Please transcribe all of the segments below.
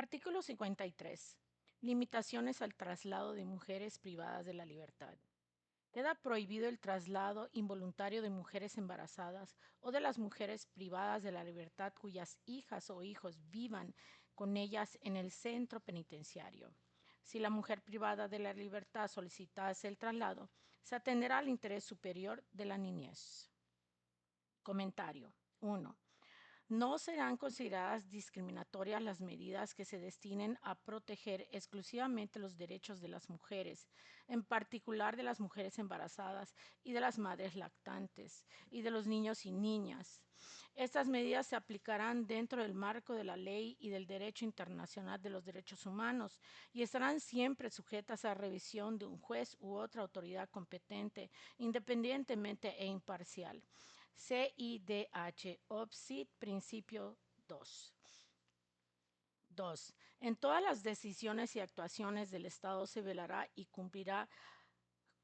Artículo 53. Limitaciones al traslado de mujeres privadas de la libertad. Queda prohibido el traslado involuntario de mujeres embarazadas o de las mujeres privadas de la libertad cuyas hijas o hijos vivan con ellas en el centro penitenciario. Si la mujer privada de la libertad solicitase el traslado, se atenderá al interés superior de la niñez. Comentario 1. No serán consideradas discriminatorias las medidas que se destinen a proteger exclusivamente los derechos de las mujeres, en particular de las mujeres embarazadas y de las madres lactantes, y de los niños y niñas. Estas medidas se aplicarán dentro del marco de la ley y del derecho internacional de los derechos humanos y estarán siempre sujetas a revisión de un juez u otra autoridad competente, independientemente e imparcial. CIDH, OPSID, principio 2. 2. En todas las decisiones y actuaciones del Estado se velará y cumplirá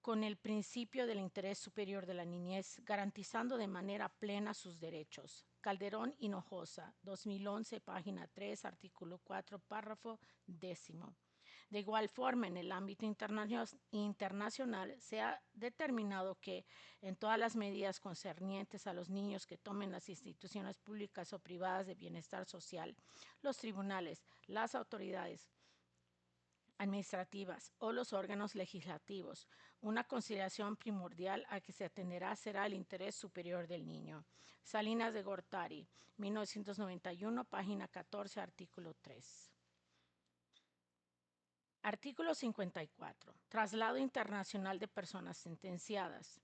con el principio del interés superior de la niñez, garantizando de manera plena sus derechos. Calderón Hinojosa, 2011, página 3, artículo 4, párrafo 10. De igual forma, en el ámbito internacional se ha determinado que en todas las medidas concernientes a los niños que tomen las instituciones públicas o privadas de bienestar social, los tribunales, las autoridades administrativas o los órganos legislativos, una consideración primordial a que se atenderá será el interés superior del niño. Salinas de Gortari, 1991, página 14, artículo 3. Artículo 54. Traslado internacional de personas sentenciadas.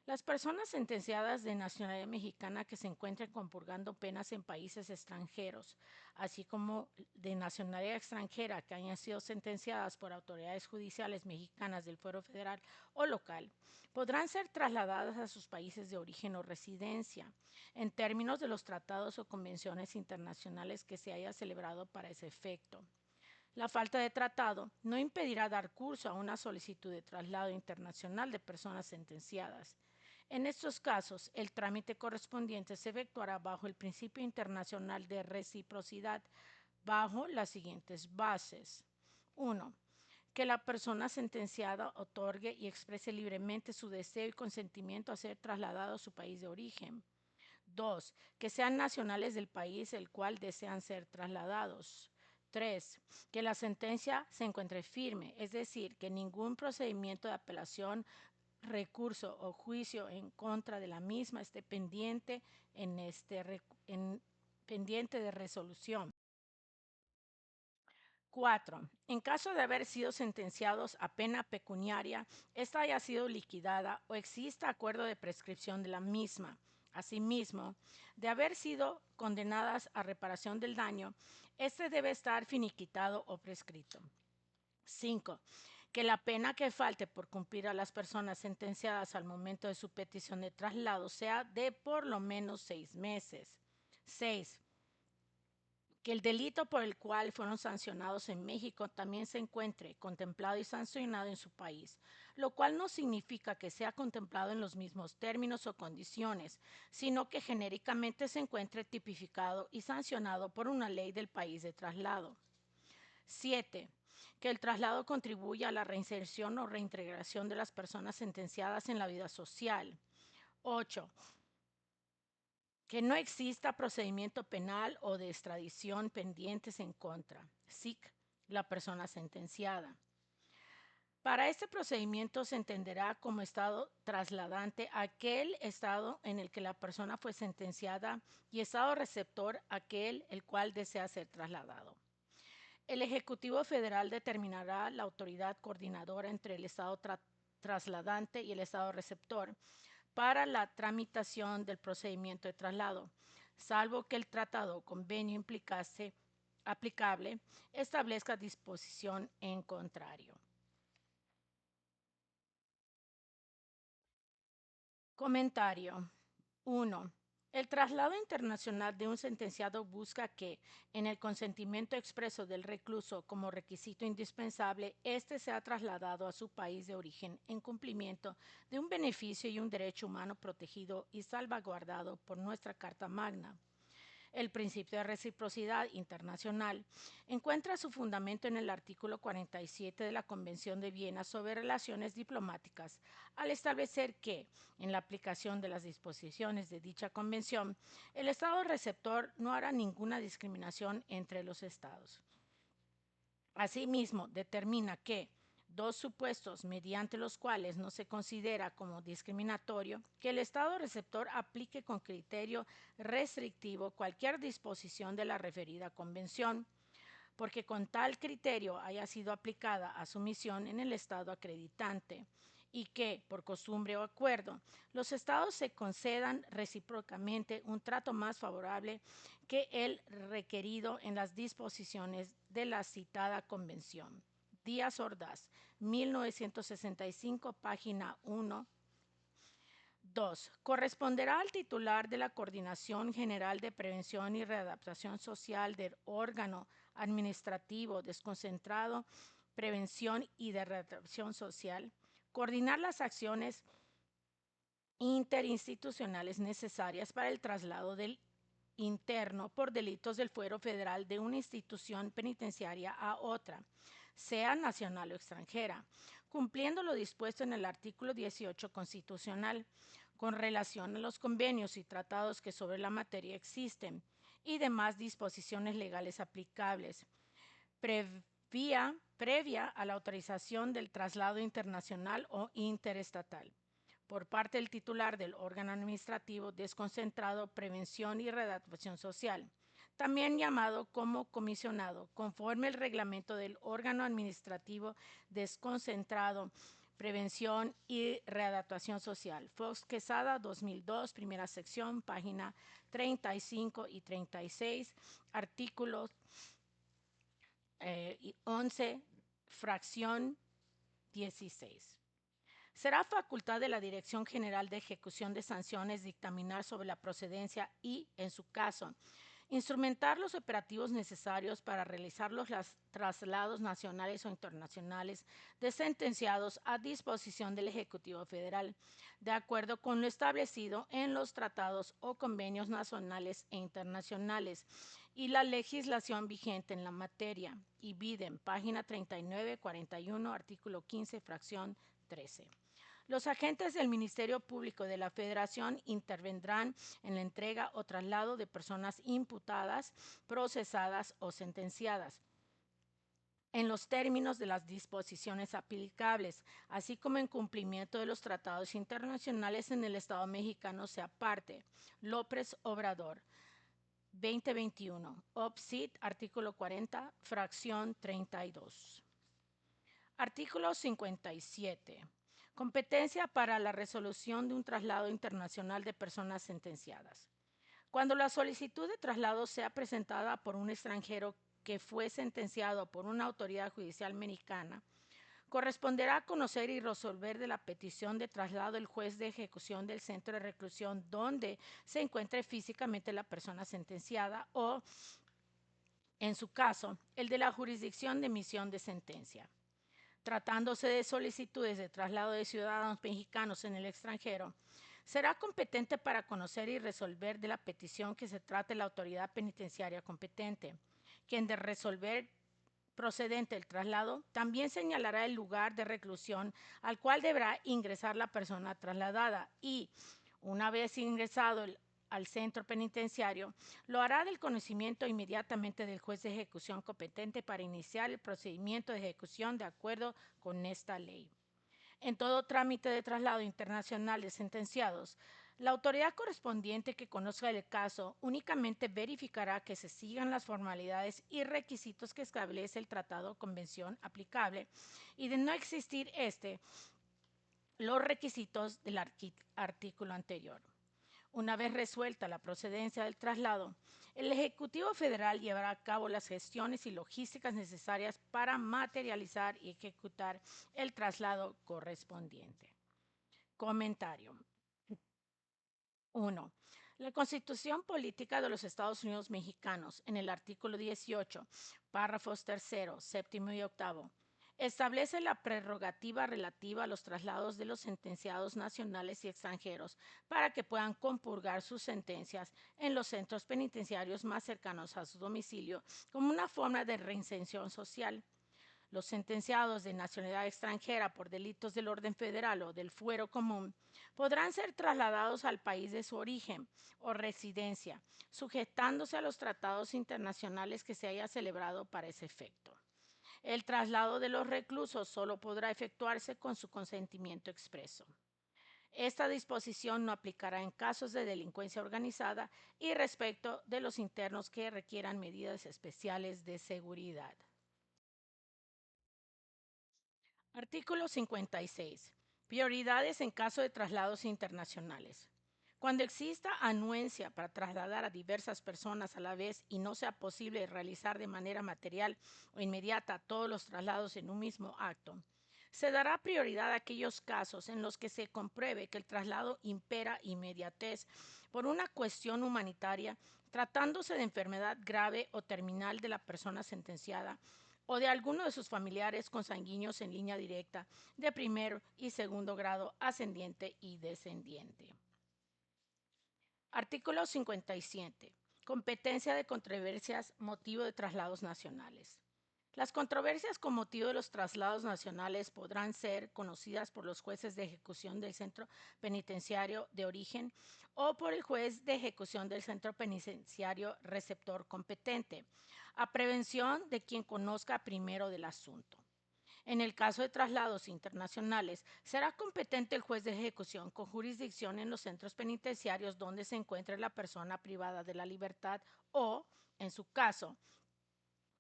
Las personas sentenciadas de nacionalidad mexicana que se encuentren compurgando penas en países extranjeros, así como de nacionalidad extranjera que hayan sido sentenciadas por autoridades judiciales mexicanas del fuero federal o local, podrán ser trasladadas a sus países de origen o residencia, en términos de los tratados o convenciones internacionales que se haya celebrado para ese efecto. La falta de tratado no impedirá dar curso a una solicitud de traslado internacional de personas sentenciadas. En estos casos, el trámite correspondiente se efectuará bajo el principio internacional de reciprocidad, bajo las siguientes bases. 1. Que la persona sentenciada otorgue y exprese libremente su deseo y consentimiento a ser trasladado a su país de origen. 2. Que sean nacionales del país el cual desean ser trasladados. 3. Que la sentencia se encuentre firme, es decir, que ningún procedimiento de apelación, recurso o juicio en contra de la misma esté pendiente pendiente de resolución. 4. En caso de haber sido sentenciados a pena pecuniaria, esta haya sido liquidada o exista acuerdo de prescripción de la misma. Asimismo, de haber sido condenadas a reparación del daño, este debe estar finiquitado o prescrito. 5. Que la pena que falte por cumplir a las personas sentenciadas al momento de su petición de traslado sea de por lo menos 6 meses. 6. Que el delito por el cual fueron sancionados en México también se encuentre contemplado y sancionado en su país, lo cual no significa que sea contemplado en los mismos términos o condiciones, sino que genéricamente se encuentre tipificado y sancionado por una ley del país de traslado. 7. Que el traslado contribuya a la reinserción o reintegración de las personas sentenciadas en la vida social. 8. Que no exista procedimiento penal o de extradición pendientes en contra, SIC, la persona sentenciada. Para este procedimiento se entenderá como estado trasladante aquel estado en el que la persona fue sentenciada y estado receptor aquel el cual desea ser trasladado. El Ejecutivo Federal determinará la autoridad coordinadora entre el estado trasladante y el estado receptor para la tramitación del procedimiento de traslado, salvo que el tratado o convenio aplicable establezca disposición en contrario. Comentario 1. El traslado internacional de un sentenciado busca que, en el consentimiento expreso del recluso como requisito indispensable, éste sea trasladado a su país de origen en cumplimiento de un beneficio y un derecho humano protegido y salvaguardado por nuestra Carta Magna. El principio de reciprocidad internacional encuentra su fundamento en el artículo 47 de la Convención de Viena sobre relaciones diplomáticas, al establecer que, en la aplicación de las disposiciones de dicha convención, el Estado receptor no hará ninguna discriminación entre los Estados. Asimismo, determina que dos supuestos mediante los cuales no se considera como discriminatorio que el Estado receptor aplique con criterio restrictivo cualquier disposición de la referida convención, porque con tal criterio haya sido aplicada a su misión en el Estado acreditante y que, por costumbre o acuerdo, los Estados se concedan recíprocamente un trato más favorable que el requerido en las disposiciones de la citada convención. Díaz Ordaz, 1965, página 1. 2. Corresponderá al titular de la Coordinación General de Prevención y Readaptación Social del órgano administrativo desconcentrado, prevención y de readaptación social, coordinar las acciones interinstitucionales necesarias para el traslado del interno por delitos del fuero federal de una institución penitenciaria a otra, sea nacional o extranjera, cumpliendo lo dispuesto en el artículo 18 constitucional, con relación a los convenios y tratados que sobre la materia existen y demás disposiciones legales aplicables, previa a la autorización del traslado internacional o interestatal por parte del titular del órgano administrativo desconcentrado, prevención y readaptación social, también llamado como comisionado, conforme el reglamento del órgano administrativo desconcentrado, prevención y readaptación social. Fox Quesada, 2002, primera sección, página 35 y 36, artículos 11, fracción 16. Será facultad de la Dirección General de Ejecución de Sanciones dictaminar sobre la procedencia y, en su caso, instrumentar los operativos necesarios para realizar los traslados nacionales o internacionales de sentenciados a disposición del Ejecutivo Federal, de acuerdo con lo establecido en los tratados o convenios nacionales e internacionales y la legislación vigente en la materia. Y Biden, página 39-41, artículo 15, fracción 13. Los agentes del Ministerio Público de la Federación intervendrán en la entrega o traslado de personas imputadas, procesadas o sentenciadas en los términos de las disposiciones aplicables, así como en cumplimiento de los tratados internacionales en el Estado mexicano sea parte. López Obrador, 2021. OPSIT, artículo 40, fracción 32. Artículo 57. Competencia para la resolución de un traslado internacional de personas sentenciadas. Cuando la solicitud de traslado sea presentada por un extranjero que fue sentenciado por una autoridad judicial mexicana, corresponderá conocer y resolver de la petición de traslado el juez de ejecución del centro de reclusión donde se encuentre físicamente la persona sentenciada o, en su caso, el de la jurisdicción de emisión de sentencia. Tratándose de solicitudes de traslado de ciudadanos mexicanos en el extranjero, será competente para conocer y resolver de la petición que se trate la autoridad penitenciaria competente, quien de resolver procedente el traslado también señalará el lugar de reclusión al cual deberá ingresar la persona trasladada y, una vez ingresado al centro penitenciario, lo hará del conocimiento inmediatamente del juez de ejecución competente para iniciar el procedimiento de ejecución de acuerdo con esta ley. En todo trámite de traslado internacional de sentenciados, la autoridad correspondiente que conozca el caso únicamente verificará que se sigan las formalidades y requisitos que establece el tratado o convención aplicable y de no existir los requisitos del artículo anterior. Una vez resuelta la procedencia del traslado, el Ejecutivo Federal llevará a cabo las gestiones y logísticas necesarias para materializar y ejecutar el traslado correspondiente. Comentario. 1. La Constitución Política de los Estados Unidos Mexicanos, en el artículo 18, párrafos 3, 7 y 8, Establece la prerrogativa relativa a los traslados de los sentenciados nacionales y extranjeros para que puedan compurgar sus sentencias en los centros penitenciarios más cercanos a su domicilio como una forma de reinserción social. Los sentenciados de nacionalidad extranjera por delitos del orden federal o del fuero común podrán ser trasladados al país de su origen o residencia, sujetándose a los tratados internacionales que se haya celebrado para ese efecto. El traslado de los reclusos solo podrá efectuarse con su consentimiento expreso. Esta disposición no aplicará en casos de delincuencia organizada y respecto de los internos que requieran medidas especiales de seguridad. Artículo 56. Prioridades en caso de traslados internacionales. Cuando exista anuencia para trasladar a diversas personas a la vez y no sea posible realizar de manera material o inmediata todos los traslados en un mismo acto, se dará prioridad a aquellos casos en los que se compruebe que el traslado impera inmediatez por una cuestión humanitaria, tratándose de enfermedad grave o terminal de la persona sentenciada o de alguno de sus familiares consanguíneos en línea directa de primero y segundo grado ascendiente y descendiente. Artículo 57. Competencia de controversias motivo de traslados nacionales. Las controversias con motivo de los traslados nacionales podrán ser conocidas por los jueces de ejecución del centro penitenciario de origen o por el juez de ejecución del centro penitenciario receptor competente, a prevención de quien conozca primero del asunto. En el caso de traslados internacionales, será competente el juez de ejecución con jurisdicción en los centros penitenciarios donde se encuentre la persona privada de la libertad o, en su caso,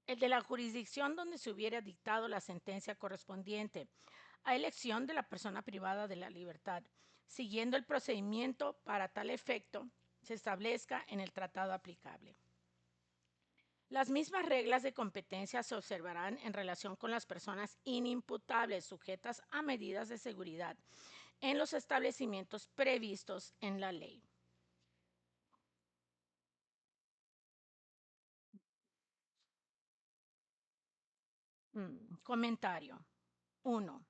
el de la jurisdicción donde se hubiera dictado la sentencia correspondiente, a elección de la persona privada de la libertad, siguiendo el procedimiento para tal efecto se establezca en el tratado aplicable. Las mismas reglas de competencia se observarán en relación con las personas inimputables sujetas a medidas de seguridad en los establecimientos previstos en la ley. Comentario. 1.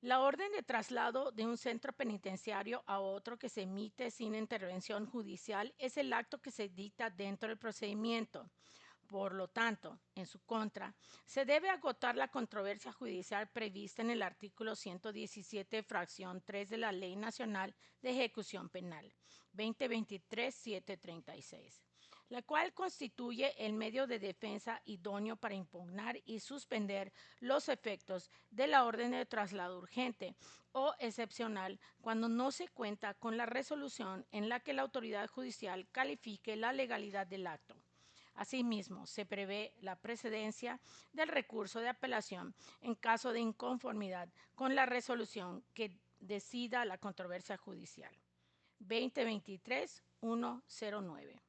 La orden de traslado de un centro penitenciario a otro que se emite sin intervención judicial es el acto que se dicta dentro del procedimiento. Por lo tanto, en su contra, se debe agotar la controversia judicial prevista en el artículo 117, fracción 3 de la Ley Nacional de Ejecución Penal, 2023-736, la cual constituye el medio de defensa idóneo para impugnar y suspender los efectos de la orden de traslado urgente o excepcional cuando no se cuenta con la resolución en la que la autoridad judicial califique la legalidad del acto. Asimismo, se prevé la precedencia del recurso de apelación en caso de inconformidad con la resolución que decida la controversia judicial. 2023-109.